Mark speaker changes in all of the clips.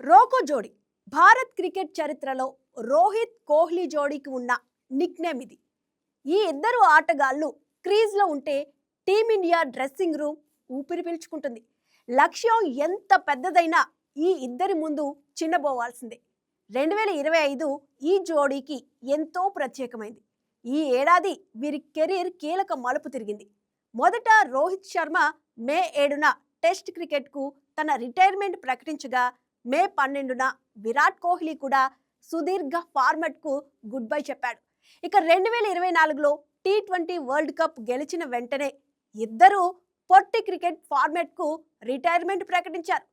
Speaker 1: రోకో జోడీ భారత్ క్రికెట్ చరిత్రలో రోహిత్ కోహ్లీ జోడీకి ఉన్న నిక్నేమ్ ఇది. ఈ ఇద్దరు ఆటగాళ్లు క్రీజ్లో ఉంటే టీమిండియా డ్రెస్సింగ్ రూమ్ ఊపిరి పీల్చుకుంటుంది. లక్ష్యం ఎంత పెద్దదైనా ఈ ఇద్దరి ముందు చిన్నబోవాల్సిందే. 2025 ఈ జోడీకి ఎంతో ప్రత్యేకమైంది. ఈ ఏడాది వీరి కెరీర్ కీలక మలుపు తిరిగింది. మొదట రోహిత్ శర్మ మే 7న టెస్ట్ క్రికెట్కు తన రిటైర్మెంట్ ప్రకటించగా, మే 12న విరాట్ కోహ్లీ కూడా సుదీర్ఘ ఫార్మాట్కు గుడ్ బై చెప్పాడు. ఇక 2024లో T20 వరల్డ్ కప్ గెలిచిన వెంటనే ఇద్దరూ పొట్టి క్రికెట్ ఫార్మాట్కు రిటైర్మెంట్ ప్రకటించారు.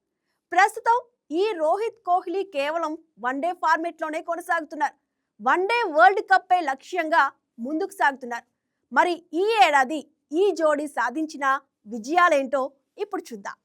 Speaker 1: ప్రస్తుతం ఈ రోహిత్ కోహ్లీ కేవలం వన్డే ఫార్మాట్లోనే కొనసాగుతున్నారు. వన్డే వరల్డ్ కప్పే లక్ష్యంగా ముందుకు సాగుతున్నారు. మరి ఈ ఏడాది ఈ జోడీ సాధించిన విజయాలేంటో ఇప్పుడు చూద్దాం.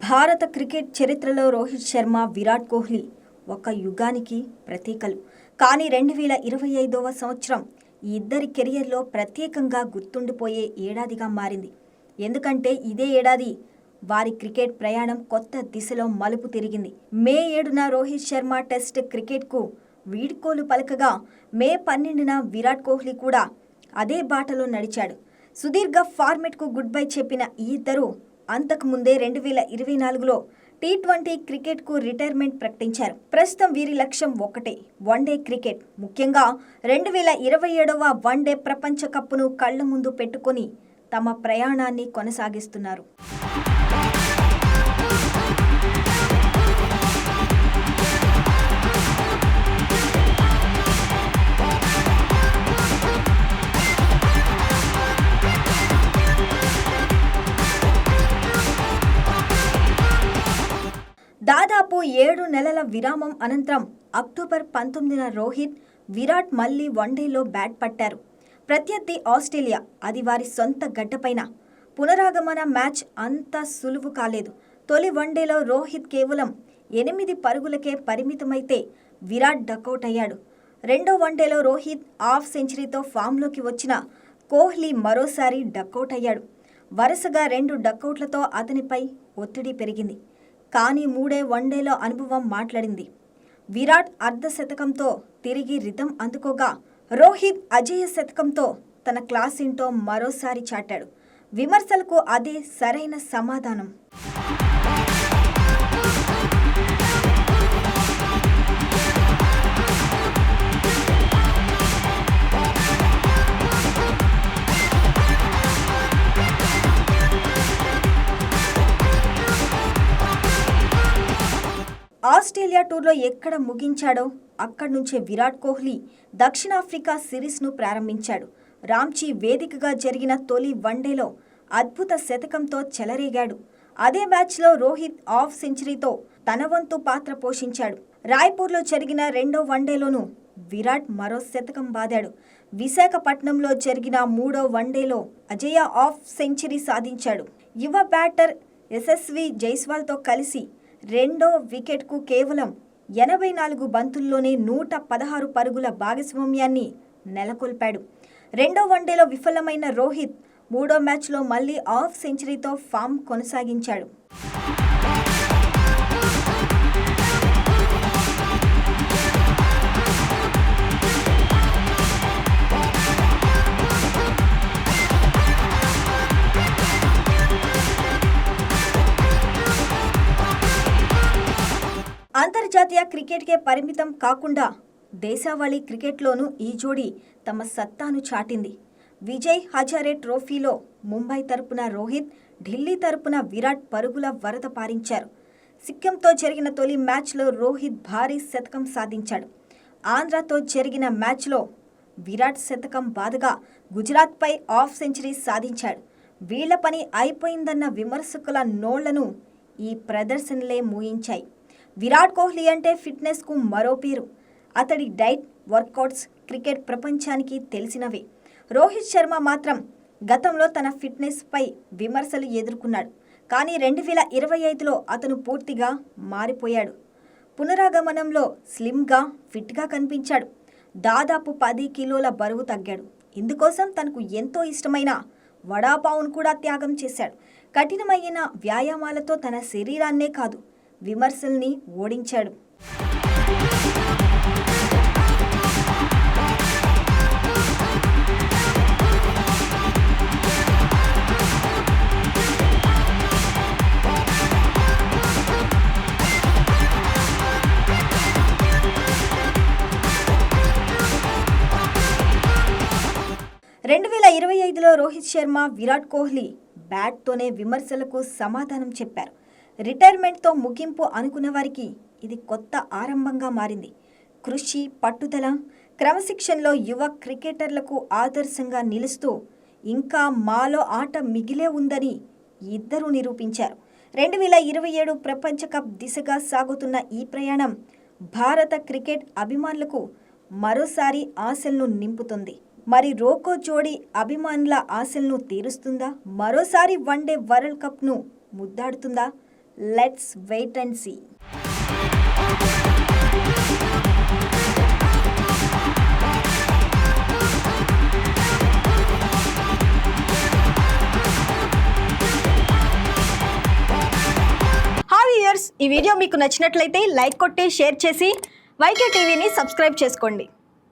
Speaker 2: భారత క్రికెట్ చరిత్రలో రోహిత్ శర్మ, విరాట్ కోహ్లీ ఒక యుగానికి ప్రతీకలు. కానీ 2025వ సంవత్సరం ఈ ఇద్దరి కెరియర్లో ప్రత్యేకంగా గుర్తుండిపోయే ఏడాదిగా మారింది. ఎందుకంటే ఇదే ఏడాది వారి క్రికెట్ ప్రయాణం కొత్త దిశలో మలుపు తిరిగింది. మే 7న రోహిత్ శర్మ టెస్ట్ క్రికెట్కు వీడ్కోలు పలకగా, మే 12న విరాట్ కోహ్లీ కూడా అదే బాటలో నడిచాడు. సుదీర్ఘ ఫార్మెట్కు గుడ్ బై చెప్పిన ఈ ఇద్దరు అంతకుముందే 2024లో T20 క్రికెట్కు రిటైర్మెంట్ ప్రకటించారు. ప్రస్తుతం వీరి లక్ష్యం ఒకటే, వన్డే క్రికెట్. ముఖ్యంగా 2027వ వన్డే ప్రపంచ కప్ను కళ్ల ముందు పెట్టుకొని తమ ప్రయాణాన్ని కొనసాగిస్తున్నారు. దాదాపు 7 నెలల విరామం అనంతరం అక్టోబర్ 19న రోహిత్, విరాట్ మళ్లీ వన్డేలో బ్యాట్ పట్టారు. ప్రత్యర్థి ఆస్ట్రేలియా. అది వారి సొంత గడ్డపైన. పునరాగమన మ్యాచ్ అంత సులువు కాలేదు. తొలి వన్డేలో రోహిత్ కేవలం 8 పరుగులకే పరిమితమైతే విరాట్ డకౌట్ అయ్యాడు. రెండో వన్డేలో రోహిత్ హాఫ్ సెంచరీతో ఫామ్లోకి వచ్చిన కోహ్లీ మరోసారి డకౌట్ అయ్యాడు. వరుసగా 2 డకౌట్లతో అతనిపై ఒత్తిడి పెరిగింది. కానీ మూడే వన్డేలో అనుభవం మాట్లాడింది. విరాట్ అర్ధ శతకంతో తిరిగి రిథం అందుకోగా, రోహిత్ అజేయ శతకంతో తన క్లాస్ ఏంటో మరోసారి చాటాడు. విమర్శలకు అదే సరైన సమాధానం. ఆస్ట్రేలియా టూర్లో ఎక్కడ ముగించాడో అక్కడి నుంచే విరాట్ కోహ్లీ దక్షిణాఫ్రికా సిరీస్ను ప్రారంభించాడు. రాంచీ వేదికగా జరిగిన తొలి వన్డేలో అద్భుత శతకంతో చెలరేగాడు. అదే మ్యాచ్లో రోహిత్ హాఫ్ సెంచరీతో తన వంతు పాత్ర పోషించాడు. రాయ్పూర్లో జరిగిన రెండో వన్డేలోనూ విరాట్ మరో శతకం బాదాడు. విశాఖపట్నంలో జరిగిన మూడో వన్డేలో అజేయ హాఫ్ సెంచరీ సాధించాడు. యువ బ్యాటర్ యశస్వి జైస్వాల్తో కలిసి రెండో వికెట్కు కేవలం 84 బంతుల్లోనే 116 పరుగుల భాగస్వామ్యాన్ని నెలకొల్పాడు. రెండో వన్డేలో విఫలమైన రోహిత్ మూడో మ్యాచ్లో మళ్లీ హాఫ్ సెంచరీతో ఫామ్ కొనసాగించాడు. అంతర్జాతీయ క్రికెట్కే పరిమితం కాకుండా దేశావళి క్రికెట్లోనూ ఈ జోడీ తమ సత్తాను చాటింది. విజయ్ హజారే ట్రోఫీలో ముంబై తరపున రోహిత్, ఢిల్లీ తరపున విరాట్ పరుగుల వరద పారించారు. సిక్కింతో జరిగిన తొలి మ్యాచ్లో రోహిత్ భారీ శతకం సాధించాడు. ఆంధ్రతో జరిగిన మ్యాచ్లో విరాట్ శతకం బాదగా గుజరాత్పై హాఫ్ సెంచరీ సాధించాడు. వీళ్ల పని అయిపోయిందన్న విమర్శకుల నోళ్లను ఈ ప్రదర్శనలే మూయించాయి. విరాట్ కోహ్లీ అంటే ఫిట్నెస్కు మరో పేరు. అతడి డైట్, వర్కౌట్స్ క్రికెట్ ప్రపంచానికి తెలిసినవే. రోహిత్ శర్మ మాత్రం గతంలో తన ఫిట్నెస్పై విమర్శలు ఎదుర్కొన్నాడు. కానీ 2025లో అతను పూర్తిగా మారిపోయాడు. పునరాగమనంలో స్లిమ్గా, ఫిట్గా కనిపించాడు. దాదాపు 10 కిలోల బరువు తగ్గాడు. ఇందుకోసం తనకు ఎంతో ఇష్టమైన వడాపావును కూడా త్యాగం చేశాడు. కఠినమైన వ్యాయామాలతో తన శరీరాన్నే కాదు, విమర్శల్ని ఓడించాడు. రెండు 2025లో రోహిత్ శర్మ, విరాట్ కోహ్లీ బ్యాట్తోనే విమర్శలకు సమాధానం చెప్పారు. రిటైర్మెంట్తో ముగింపు అనుకున్న వారికి ఇది కొత్త ఆరంభంగా మారింది. కృషి, పట్టుదల, క్రమశిక్షణలో యువ క్రికెటర్లకు ఆదర్శంగా నిలుస్తూ ఇంకా మాలో ఆట మిగిలే ఉందని ఇద్దరూ నిరూపించారు. 2027 ప్రపంచ కప్ దిశగా సాగుతున్న ఈ ప్రయాణం భారత క్రికెట్ అభిమానులకు మరోసారి ఆశలను నింపుతుంది. మరి రోకో జోడీ అభిమానుల ఆశలను తీరుస్తుందా? మరోసారి వన్డే వరల్డ్ కప్ను ముద్దాడుతుందా? Let's wait and see.
Speaker 1: Hi viewers, ఈ వీడియో మీకు నచ్చినట్లయితే లైక్ కొట్టి షేర్ చేసి వైకే టీవీని సబ్స్క్రైబ్ చేసుకోండి.